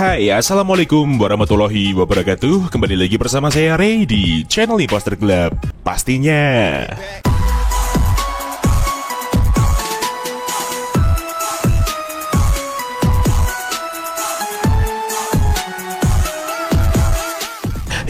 Hai, assalamualaikum warahmatullahi wabarakatuh. Kembali lagi bersama saya Ray di channel Imposter Club. Pastinya.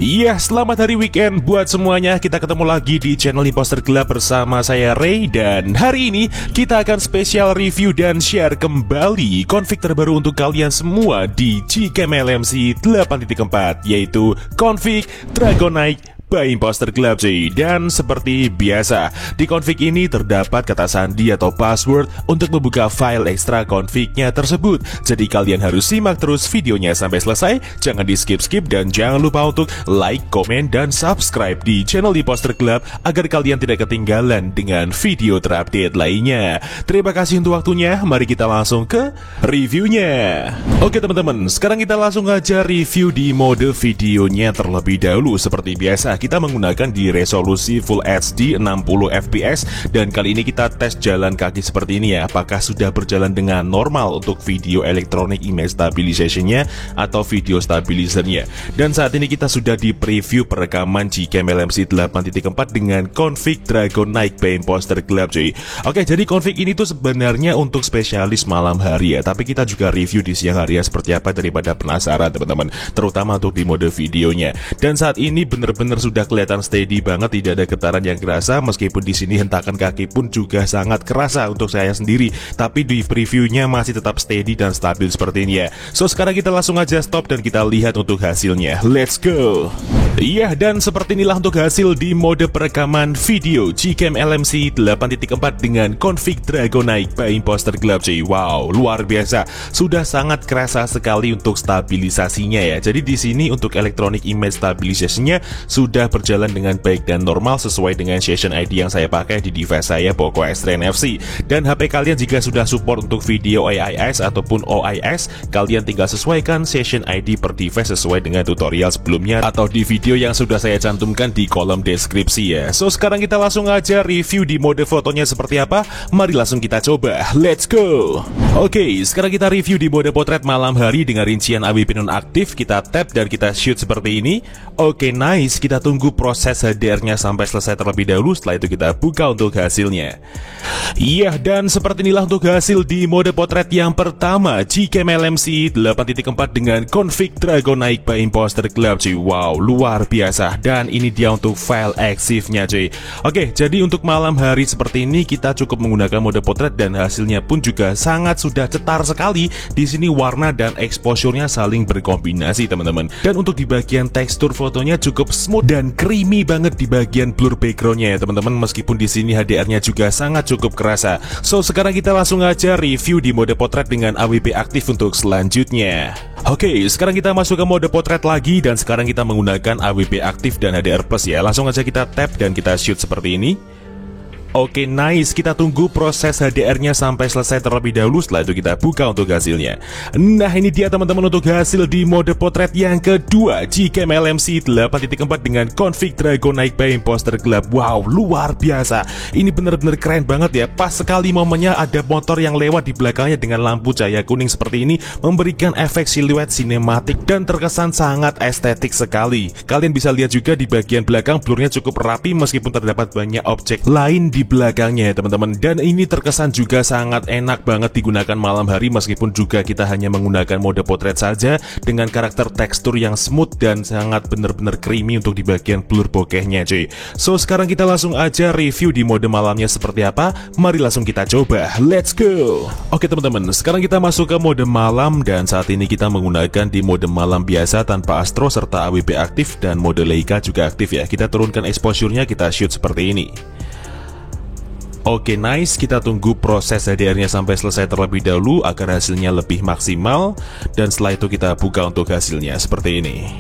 Iya, selamat hari weekend buat semuanya. Kita ketemu lagi di channel Imposter Club bersama saya Ray. Dan hari ini kita akan spesial review dan share kembali config terbaru untuk kalian semua di Gcam LMC 8.4, yaitu config Dragonite by Imposter Club cuy. Dan seperti biasa, di config ini terdapat kata sandi atau password untuk membuka file ekstra confignya tersebut. Jadi kalian harus simak terus videonya sampai selesai, jangan di skip-skip, dan jangan lupa untuk like, komen, dan subscribe di channel Imposter Club agar kalian tidak ketinggalan dengan video terupdate lainnya. Terima kasih untuk waktunya, mari kita langsung ke reviewnya. Oke teman-teman, sekarang kita langsung aja review di mode videonya terlebih dahulu. Seperti biasa, kita menggunakan di resolusi Full HD 60 fps. Dan kali ini kita tes jalan kaki seperti ini ya, apakah sudah berjalan dengan normal untuk video electronic image stabilization-nya atau video stabilizer-nya. Dan saat ini kita sudah di preview perekaman Gcam LMC 8.4 dengan config Dragonite by Imposter Club cuy. Oke, jadi config ini tuh sebenarnya untuk spesialis malam hari ya, tapi kita juga review di siang hari ya seperti apa daripada penasaran teman-teman, terutama untuk di mode videonya. Dan saat ini bener-bener sudah kelihatan steady banget, tidak ada getaran yang kerasa, meskipun di sini hentakan kaki pun juga sangat kerasa untuk saya sendiri, tapi di previewnya masih tetap steady dan stabil seperti ini ya. So sekarang kita langsung aja stop dan kita lihat untuk hasilnya. Let's go. Iya, dan seperti inilah untuk hasil di mode perekaman video Gcam LMC 8.4 dengan config Dragonite by Imposter Club cuy. Wow, luar biasa. Sudah sangat kerasa sekali untuk stabilisasinya ya. Jadi di sini untuk electronic image stabilization-nya sudah berjalan dengan baik dan normal sesuai dengan session ID yang saya pakai di device saya, Poco X3 NFC. Dan HP kalian jika sudah support untuk video AIS ataupun OIS, kalian tinggal sesuaikan session ID per device sesuai dengan tutorial sebelumnya atau di video yang sudah saya cantumkan di kolom deskripsi ya. So sekarang kita langsung aja review di mode fotonya seperti apa. Mari langsung kita coba. Let's go. Oke, sekarang kita review di mode potret malam hari dengan rincian AWP nonaktif. Kita tap dan kita shoot seperti ini. Oke, nice. Kita tunggu proses HDR-nya sampai selesai terlebih dahulu. Setelah itu kita buka untuk hasilnya. Iya, dan seperti inilah untuk hasil di mode potret yang pertama Gcam LMC 8.4 dengan config Dragonite by Imposter Club cuy. Wow, luar biasa. Dan ini dia untuk file EXIF-nya cuy. Oke, jadi untuk malam hari seperti ini kita cukup menggunakan mode potret dan hasilnya pun juga sangat sudah cetar sekali. Di sini warna dan exposure-nya saling berkombinasi teman-teman. Dan untuk di bagian tekstur fotonya cukup smooth dan creamy banget di bagian blur background-nya ya teman-teman, meskipun di sini HDR-nya juga sangat cukup kerasa. So sekarang kita langsung aja review di mode potret dengan AWP aktif untuk selanjutnya. Oke, sekarang kita masuk ke mode potret lagi dan sekarang kita menggunakan AWP aktif dan HDR plus ya. Langsung aja kita tap dan kita shoot seperti ini. Oke, nice. Kita tunggu proses HDR-nya sampai selesai terlebih dahulu. Setelah itu kita buka untuk hasilnya. Nah, ini dia teman-teman untuk hasil di mode potret yang kedua Gcam LMC 8.4 dengan config Dragonite by Imposter Club. Wow, luar biasa. Ini bener-bener keren banget ya. Pas sekali momennya ada motor yang lewat di belakangnya dengan lampu cahaya kuning seperti ini, memberikan efek siluet sinematik dan terkesan sangat estetik sekali. Kalian bisa lihat juga di bagian belakang blurnya cukup rapi meskipun terdapat banyak objek lain di belakangnya ya teman-teman. Dan ini terkesan juga sangat enak banget digunakan malam hari meskipun juga kita hanya menggunakan mode potret saja dengan karakter tekstur yang smooth dan sangat bener-bener creamy untuk di bagian blur bokehnya cuy. So sekarang kita langsung aja review di mode malamnya seperti apa. Mari langsung kita coba. Let's go. Oke teman-teman, sekarang kita masuk ke mode malam dan saat ini kita menggunakan di mode malam biasa tanpa astro serta AWP aktif dan mode Leica juga aktif ya. Kita turunkan exposure-nya, kita shoot seperti ini. Oke, nice. Kita tunggu proses HDR-nya sampai selesai terlebih dahulu agar hasilnya lebih maksimal. Dan setelah itu kita buka untuk hasilnya seperti ini.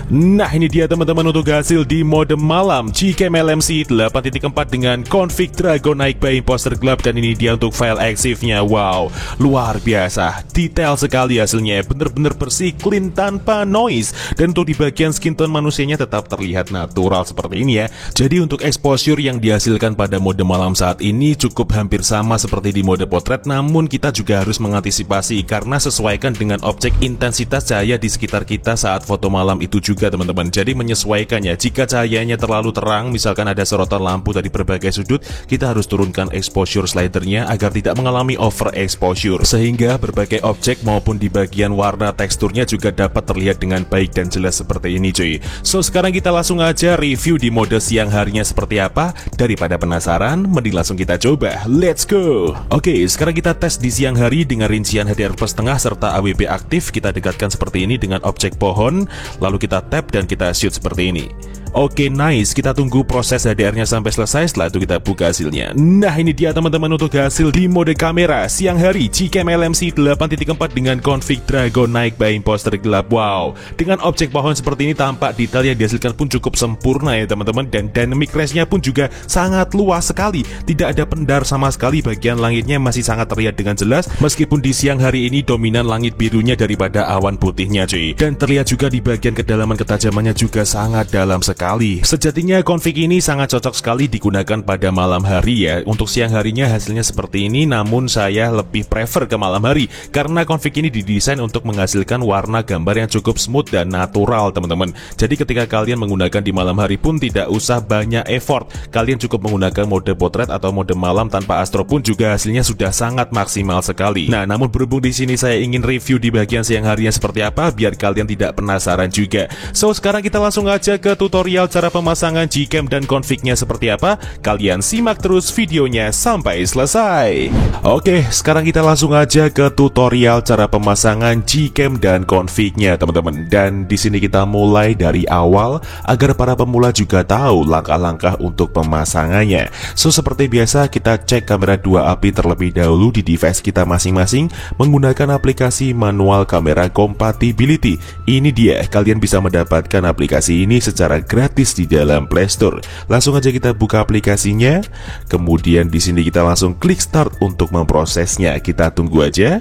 Nah, ini dia teman-teman untuk hasil di mode malam Gcam LMC 8.4 dengan config Dragonite by Imposter Club. Dan ini dia untuk file EXIF-nya. Wow, luar biasa. Detail sekali hasilnya. Bener-bener bersih, clean, tanpa noise. Dan untuk di bagian skin tone manusianya tetap terlihat natural seperti ini ya. Jadi untuk exposure yang dihasilkan pada mode malam saat ini ini cukup hampir sama seperti di mode potret, namun kita juga harus mengantisipasi karena sesuaikan dengan objek intensitas cahaya di sekitar kita saat foto malam itu juga teman-teman. Jadi menyesuaikannya, jika cahayanya terlalu terang, misalkan ada sorotan lampu dari berbagai sudut, kita harus turunkan exposure slidernya agar tidak mengalami overexposure, sehingga berbagai objek maupun di bagian warna teksturnya juga dapat terlihat dengan baik dan jelas seperti ini cuy. So sekarang kita langsung aja review di mode siang harinya seperti apa. Daripada penasaran, mending langsung kita coba. Let's go. Oke, sekarang kita tes di siang hari dengan rincian HDR plus tengah serta AWB aktif. Kita dekatkan seperti ini dengan objek pohon, lalu kita tap dan kita shoot seperti ini. Oke, nice. Kita tunggu proses HDR-nya sampai selesai. Setelah itu kita buka hasilnya. Nah, ini dia teman-teman untuk hasil di mode kamera siang hari Gcam LMC 8.4 dengan config Dragon Night by Imposter gelap. Wow, dengan objek pohon seperti ini, tampak detail yang dihasilkan pun cukup sempurna ya teman-teman. Dan dynamic range-nya pun juga sangat luas sekali. Tidak ada pendar sama sekali. Bagian langitnya masih sangat terlihat dengan jelas, meskipun di siang hari ini dominan langit birunya daripada awan putihnya cuy. Dan terlihat juga di bagian kedalaman ketajamannya juga sangat dalam sekali. Sejatinya config ini sangat cocok sekali digunakan pada malam hari ya. Untuk siang harinya hasilnya seperti ini, namun saya lebih prefer ke malam hari karena config ini didesain untuk menghasilkan warna gambar yang cukup smooth dan natural teman-teman. Jadi ketika kalian menggunakan di malam hari pun tidak usah banyak effort. Kalian cukup menggunakan mode potret atau mode malam tanpa astro pun juga hasilnya sudah sangat maksimal sekali. Nah, namun berhubung di sini saya ingin review di bagian siang harinya seperti apa biar kalian tidak penasaran juga. So sekarang kita langsung aja ke tutorial cara pemasangan Gcam dan config-nya seperti apa. Kalian simak terus videonya sampai selesai. Oke, sekarang kita langsung aja ke tutorial cara pemasangan Gcam dan config-nya teman-teman. Dan di sini kita mulai dari awal agar para pemula juga tahu langkah-langkah untuk pemasangannya. So seperti biasa kita cek kamera 2 API terlebih dahulu di device kita masing-masing menggunakan aplikasi manual kamera compatibility. Ini dia, kalian bisa mendapatkan aplikasi ini secara gratis di dalam Play Store. Langsung aja kita buka aplikasinya. Kemudian di sini kita langsung klik start untuk memprosesnya. Kita tunggu aja.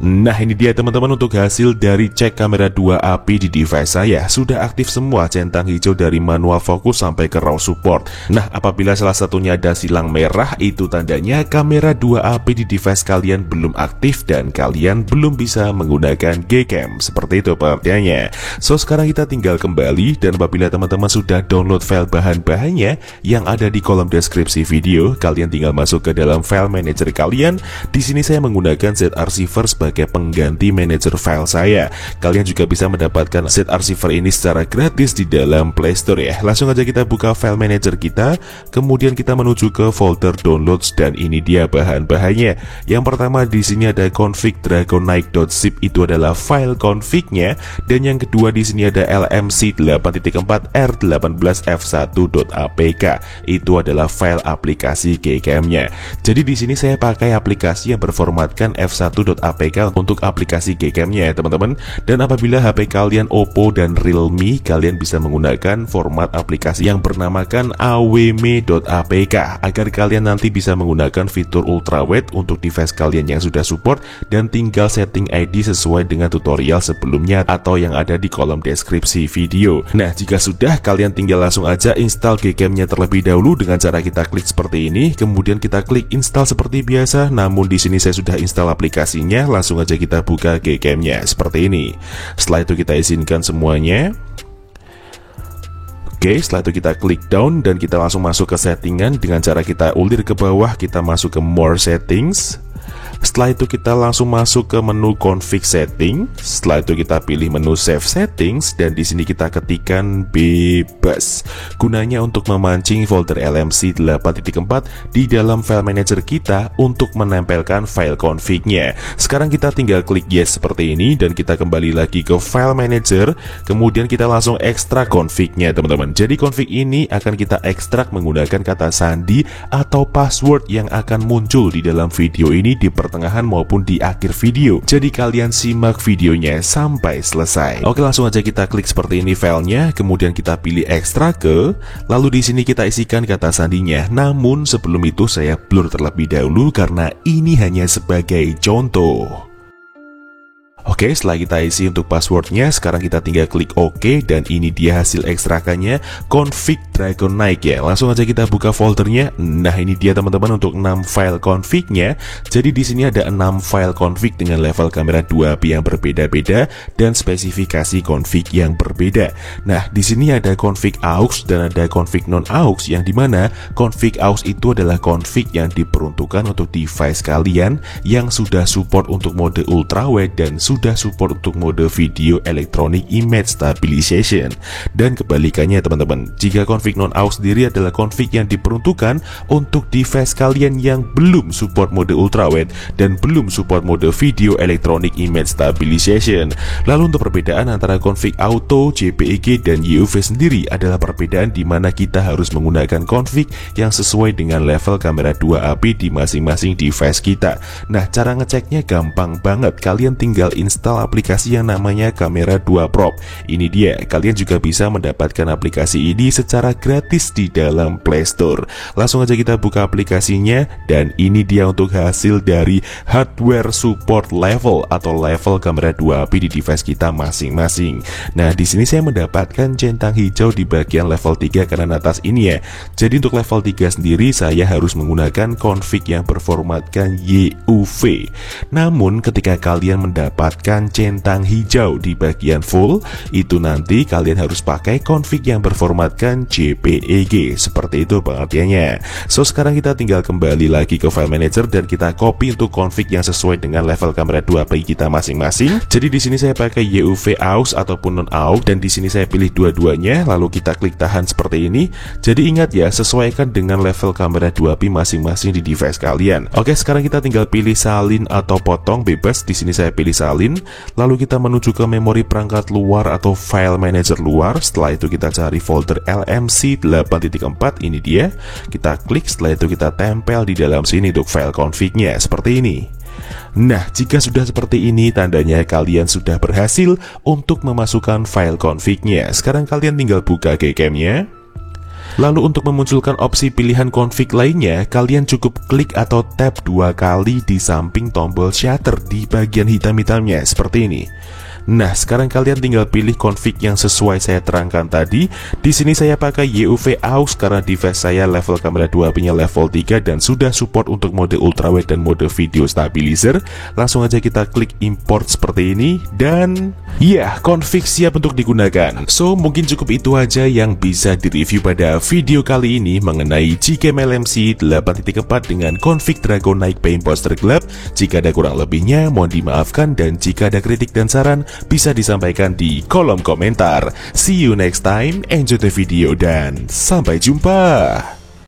Nah, ini dia teman-teman untuk hasil dari cek kamera 2 API di device saya. Sudah aktif semua centang hijau dari manual fokus sampai ke raw support. Nah, apabila salah satunya ada silang merah, itu tandanya kamera 2 API di device kalian belum aktif dan kalian belum bisa menggunakan Gcam. Seperti itu pengertiannya. So sekarang kita tinggal kembali, dan apabila teman-teman sudah download file bahan-bahannya yang ada di kolom deskripsi video, kalian tinggal masuk ke dalam file manager kalian. Di sini saya menggunakan ZArchiver sebagai pengganti manajer file saya. Kalian juga bisa mendapatkan ZArchiver ini secara gratis di dalam Play Store ya. Langsung aja kita buka file manager kita, kemudian kita menuju ke folder downloads, dan ini dia bahan-bahannya. Yang pertama di sini ada config dragonnight.zip, itu adalah file config-nya, dan yang kedua di sini ada LMC 8.4 R18F1.apk, itu adalah file aplikasi Gcam-nya. Jadi di sini saya pakai aplikasi yang berformatkan f1.apk untuk aplikasi Gcam-nya ya teman-teman. Dan apabila HP kalian Oppo dan Realme, kalian bisa menggunakan format aplikasi yang bernamakan awme.apk agar kalian nanti bisa menggunakan fitur ultrawide untuk device kalian yang sudah support, dan tinggal setting ID sesuai dengan tutorial sebelumnya atau yang ada di kolom deskripsi video. Nah, jika sudah, kalian tinggal langsung aja install Gcam-nya terlebih dahulu dengan cara kita klik seperti ini, kemudian kita klik install seperti biasa. Namun di sini saya sudah install aplikasinya. Langsung aja kita buka Gcam-nya seperti ini. Setelah itu kita izinkan semuanya. Oke, setelah itu kita klik down dan kita langsung masuk ke settingan dengan cara kita ulir ke bawah, kita masuk ke more settings. Setelah itu kita langsung masuk ke menu config setting. Setelah itu kita pilih menu save settings, dan di sini kita ketikkan bebas. Gunanya untuk memancing folder LMC 8.4 di dalam file manager kita untuk menempelkan file config-nya. Sekarang kita tinggal klik yes seperti ini, dan kita kembali lagi ke file manager. Kemudian kita langsung ekstrak config-nya teman-teman. Jadi config ini akan kita ekstrak menggunakan kata sandi atau password yang akan muncul di dalam video ini di pertengahan maupun di akhir video. Jadi kalian simak videonya sampai selesai. Oke, langsung aja kita klik seperti ini filenya, kemudian kita pilih ekstrak ke, lalu di sini kita isikan kata sandinya. Namun sebelum itu saya blur terlebih dahulu karena ini hanya sebagai contoh. Oke, setelah kita isi untuk passwordnya, sekarang kita tinggal klik OK, dan ini dia hasil ekstrakannya, config Dragon Knight ya. Langsung aja kita buka foldernya. Nah, ini dia teman-teman untuk 6 file config-nya. Jadi di sini ada 6 file config dengan level kamera 2AP yang berbeda-beda dan spesifikasi config yang berbeda. Nah, di sini ada config aux dan ada config non aux, yang dimana config aux itu adalah config yang diperuntukkan untuk device kalian yang sudah support untuk mode ultrawide dan sudah support untuk mode video electronic image stabilization. Dan kebalikannya teman-teman, jika config non aux sendiri adalah config yang diperuntukkan untuk device kalian yang belum support mode ultrawide dan belum support mode video electronic image stabilization. Lalu untuk perbedaan antara config auto, JPEG dan YUV sendiri adalah perbedaan di mana kita harus menggunakan config yang sesuai dengan level kamera 2AP di masing-masing device kita. Nah, cara ngeceknya gampang banget. Kalian tinggal install aplikasi yang namanya Kamera 2 Pro. Ini dia, kalian juga bisa mendapatkan aplikasi ini secara gratis di dalam Play Store. Langsung aja kita buka aplikasinya, dan ini dia untuk hasil dari hardware support level atau level kamera 2AP di device kita masing-masing. Nah, di sini saya mendapatkan centang hijau di bagian level 3 kanan atas ini ya. Jadi untuk level 3 sendiri saya harus menggunakan config yang berformatkan YUV. Namun ketika kalian mendapatkan centang hijau di bagian full, itu nanti kalian harus pakai config yang berformatkan JPEG. Seperti itu pengertiannya. So, sekarang kita tinggal kembali lagi ke file manager dan kita copy untuk config yang sesuai dengan level kamera 2AP kita masing-masing. Jadi di sini saya pakai YUV aux ataupun non aux, dan di sini saya pilih dua-duanya, lalu kita klik tahan seperti ini. Jadi ingat ya, sesuaikan dengan level kamera 2AP masing-masing di device kalian. Oke, sekarang kita tinggal pilih salin atau potong bebas. Di sini saya pilih salin. Lalu kita menuju ke memori perangkat luar atau file manager luar. Setelah itu kita cari folder LMC 8.4, ini dia. Kita klik, setelah itu kita tempel di dalam sini untuk file config-nya seperti ini. Nah, jika sudah seperti ini, tandanya kalian sudah berhasil untuk memasukkan file config-nya. Sekarang kalian tinggal buka Gcam-nya. Lalu untuk memunculkan opsi pilihan config lainnya, kalian cukup klik atau tap 2 kali di samping tombol shutter di bagian hitam-hitamnya seperti ini. Nah, sekarang kalian tinggal pilih config yang sesuai saya terangkan tadi. Di sini saya pakai YUV aux karena device saya level kamera 2AP-nya level 3 dan sudah support untuk mode ultrawide dan mode video stabilizer. Langsung aja kita klik import seperti ini, dan ya, config siap untuk digunakan. So, mungkin cukup itu aja yang bisa direview pada video kali ini mengenai Gcam LMC 8.4 dengan config Dragon Knight Paint Poster Club. Jika ada kurang lebihnya, mohon dimaafkan, dan jika ada kritik dan saran bisa disampaikan di kolom komentar. See you next time, enjoy the video, dan sampai jumpa.